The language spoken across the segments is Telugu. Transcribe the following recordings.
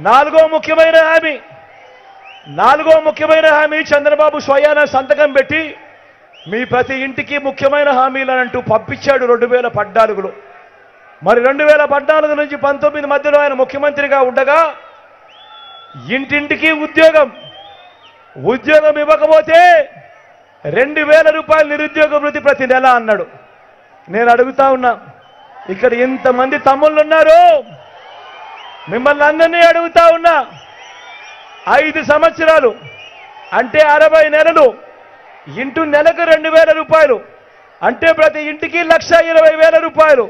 నాలుగో ముఖ్యమైన హామీ చంద్రబాబు స్వయాన సంతకం పెట్టి మీ ప్రతి ఇంటికి ముఖ్యమైన హామీలను అంటూ పంపించాడు 2014లో. మరి 2014 నుంచి 19 మధ్యలో ఆయన ముఖ్యమంత్రిగా ఉండగా ఇంటింటికి ఉద్యోగం ఇవ్వకపోతే 2000 రూపాయలు నిరుద్యోగ వృత్తి ప్రతి నెల అన్నాడు. నేను అడుగుతా ఉన్నా, ఇక్కడ ఇంతమంది తమ్ముళ్ళు ఉన్నారు, మిమ్మల్ని అందరినీ అడుగుతా ఉన్నా, 5 సంవత్సరాలు అంటే 60 నెలలు ఇంటూ నెలకు 2000 రూపాయలు అంటే ప్రతి ఇంటికి 1,20,000 రూపాయలు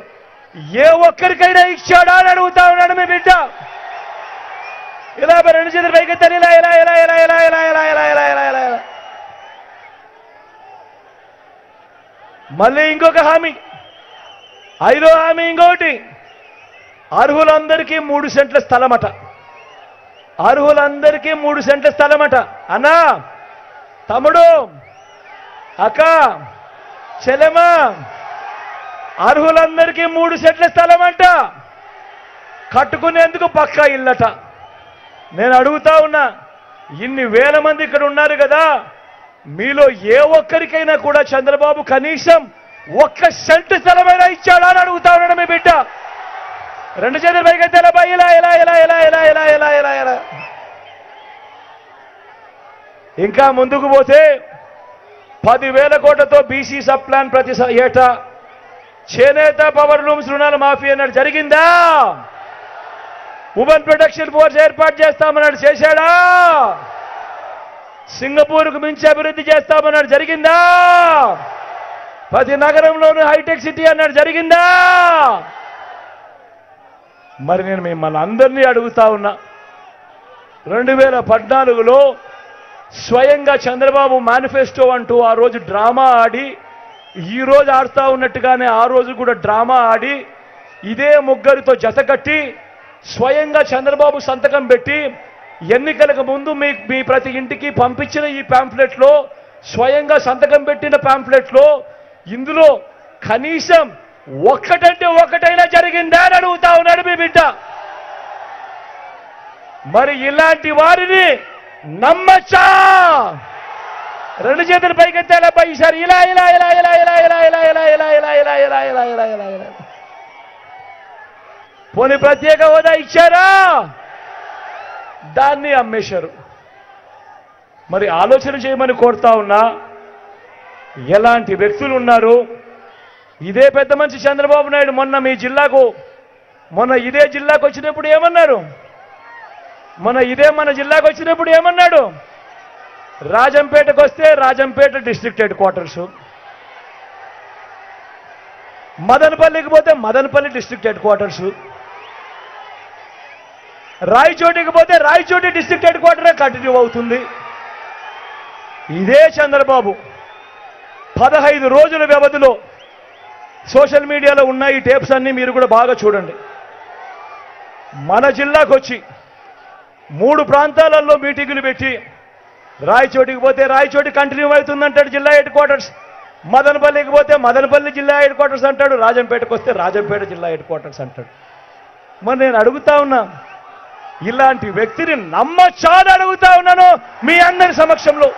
ఏ ఒక్కరికైనా ఇచ్చాడా అని అడుగుతా ఉన్నాడు మీ బిడ్డ. ఇలా రెండు చేతులు పైకెత్తారు, ఇలా ఇలా ఇలా ఇలా ఇలా ఇలా ఇలా ఇలా ఇలా ఇలా ఇలా ఇలా. మళ్ళీ ఇంకొక హామీ, 5వ హామీ ఇంకొకటి, అర్హులందరికీ 3 సెంట్ల స్థలమట. అర్హులందరికీ 3 సెంట్ల స్థలమట. అన్నా, తమ్ముడు, అక్క, చెల్లెమ్మ, అర్హులందరికీ 3 సెంట్ల స్థలం అంట, కట్టుకునేందుకు పక్కా ఇల్లట. నేను అడుగుతా ఉన్నా, ఇన్ని వేల మంది ఇక్కడ ఉన్నారు కదా, మీలో ఏ ఒక్కరికైనా కూడా చంద్రబాబు కనీసం 1 సెంటు స్థలమైనా ఇచ్చాడా అని అడుగుతా ఉన్నాడు మీ బిడ్డ. రెండు చేతులు పైకెత్తే ఇలా ఇలా ఇలా ఇలా ఇలా ఇలా ఇలా ఇలా ఇలా ఇలా. ఇంకా ముందుకు పోతే 10,000 కోట్లతో బీసీ సబ్ ప్లాన్ ప్రతి ఏటా, చేనేత పవర్ లూమ్స్ రుణాల మాఫీ అన్నాడు, జరిగిందా? ఉమెన్ ప్రొటెక్షన్ ఫోర్స్ ఏర్పాటు చేస్తామన్నాడు, చేశాడా? సింగపూర్కు మించి అభివృద్ధి చేస్తామన్నాడు, జరిగిందా? ప్రతి నగరంలోనూ హైటెక్ సిటీ అన్నాడు, జరిగిందా? మరి నేను మిమ్మల్ని అందరినీ అడుగుతా ఉన్నా, 2014లో స్వయంగా చంద్రబాబు మేనిఫెస్టో అంటూ ఆ రోజు డ్రామా ఆడి, ఈ రోజు ఆడుతూ ఉన్నట్టుగానే ఆ రోజు కూడా డ్రామా ఆడి, ఇదే ముగ్గురితో జతకట్టి స్వయంగా చంద్రబాబు సంతకం పెట్టి ఎన్నికలకు ముందు మీ ప్రతి ఇంటికి పంపించిన ఈ ప్యాంఫ్లెట్లో, స్వయంగా సంతకం పెట్టిన ప్యాంఫ్లెట్లో, ఇందులో కనీసం ఒక్కటంటే ఒకటైనా జరిగిందా అని అడుగుతా ఉన్నాడు మీ బిడ్డ. మరి ఇలాంటి వారిని నమ్మచ్చా? రెండు చేతులు పైకెత్తాలా ఈసారి, ఇలా ఇలా ఇలా ఇలా ఇలా ఇలా ఇలా ఇలా ఇలా ఇలా ఇలా ఇలా ఇలా ఇలా ఇలా ఇలా. పోనీ ప్రత్యేక హోదా ఇచ్చారా? దాన్ని అమ్మేశారు. మరి ఆలోచన చేయమని కోరుతా ఉన్నా, ఎలాంటి వ్యక్తులు ఉన్నారు? ఇదే పెద్ద మనిషి చంద్రబాబు నాయుడు మొన్న ఇదే జిల్లాకు వచ్చినప్పుడు ఏమన్నారు? మన జిల్లాకు వచ్చినప్పుడు ఏమన్నాడు? రాజంపేటకు వస్తే రాజంపేట డిస్ట్రిక్ట్ హెడ్ క్వార్టర్స్, మదనపల్లికి పోతే మదనపల్లి డిస్ట్రిక్ట్ హెడ్ క్వార్టర్స్, రాయచోటికి పోతే రాయచోటి డిస్ట్రిక్ట్ హెడ్ క్వార్టరే కంటిన్యూ అవుతుంది. ఇదే చంద్రబాబు 15 రోజుల వ్యవధిలో సోషల్ మీడియాలో ఉన్న ఈ టేప్స్ అన్ని మీరు కూడా బాగా చూడండి. మన జిల్లాకు వచ్చి 3 ప్రాంతాలలో మీటింగులు పెట్టి, రాయచోటికి పోతే రాయచోటి కంటిన్యూ అవుతుందంటాడు జిల్లా హెడ్ క్వార్టర్స్, మదనపల్లికి పోతే మదనపల్లి జిల్లా హెడ్ క్వార్టర్స్ అంటాడు, రాజంపేటకు వస్తే రాజంపేట జిల్లా హెడ్ క్వార్టర్స్ అంటాడు. మరి నేను అడుగుతా ఉన్నా, ఇలాంటి వ్యక్తిని నమ్మచ్చా అని అడుగుతా ఉన్నాను మీ అందరి సమక్షంలో.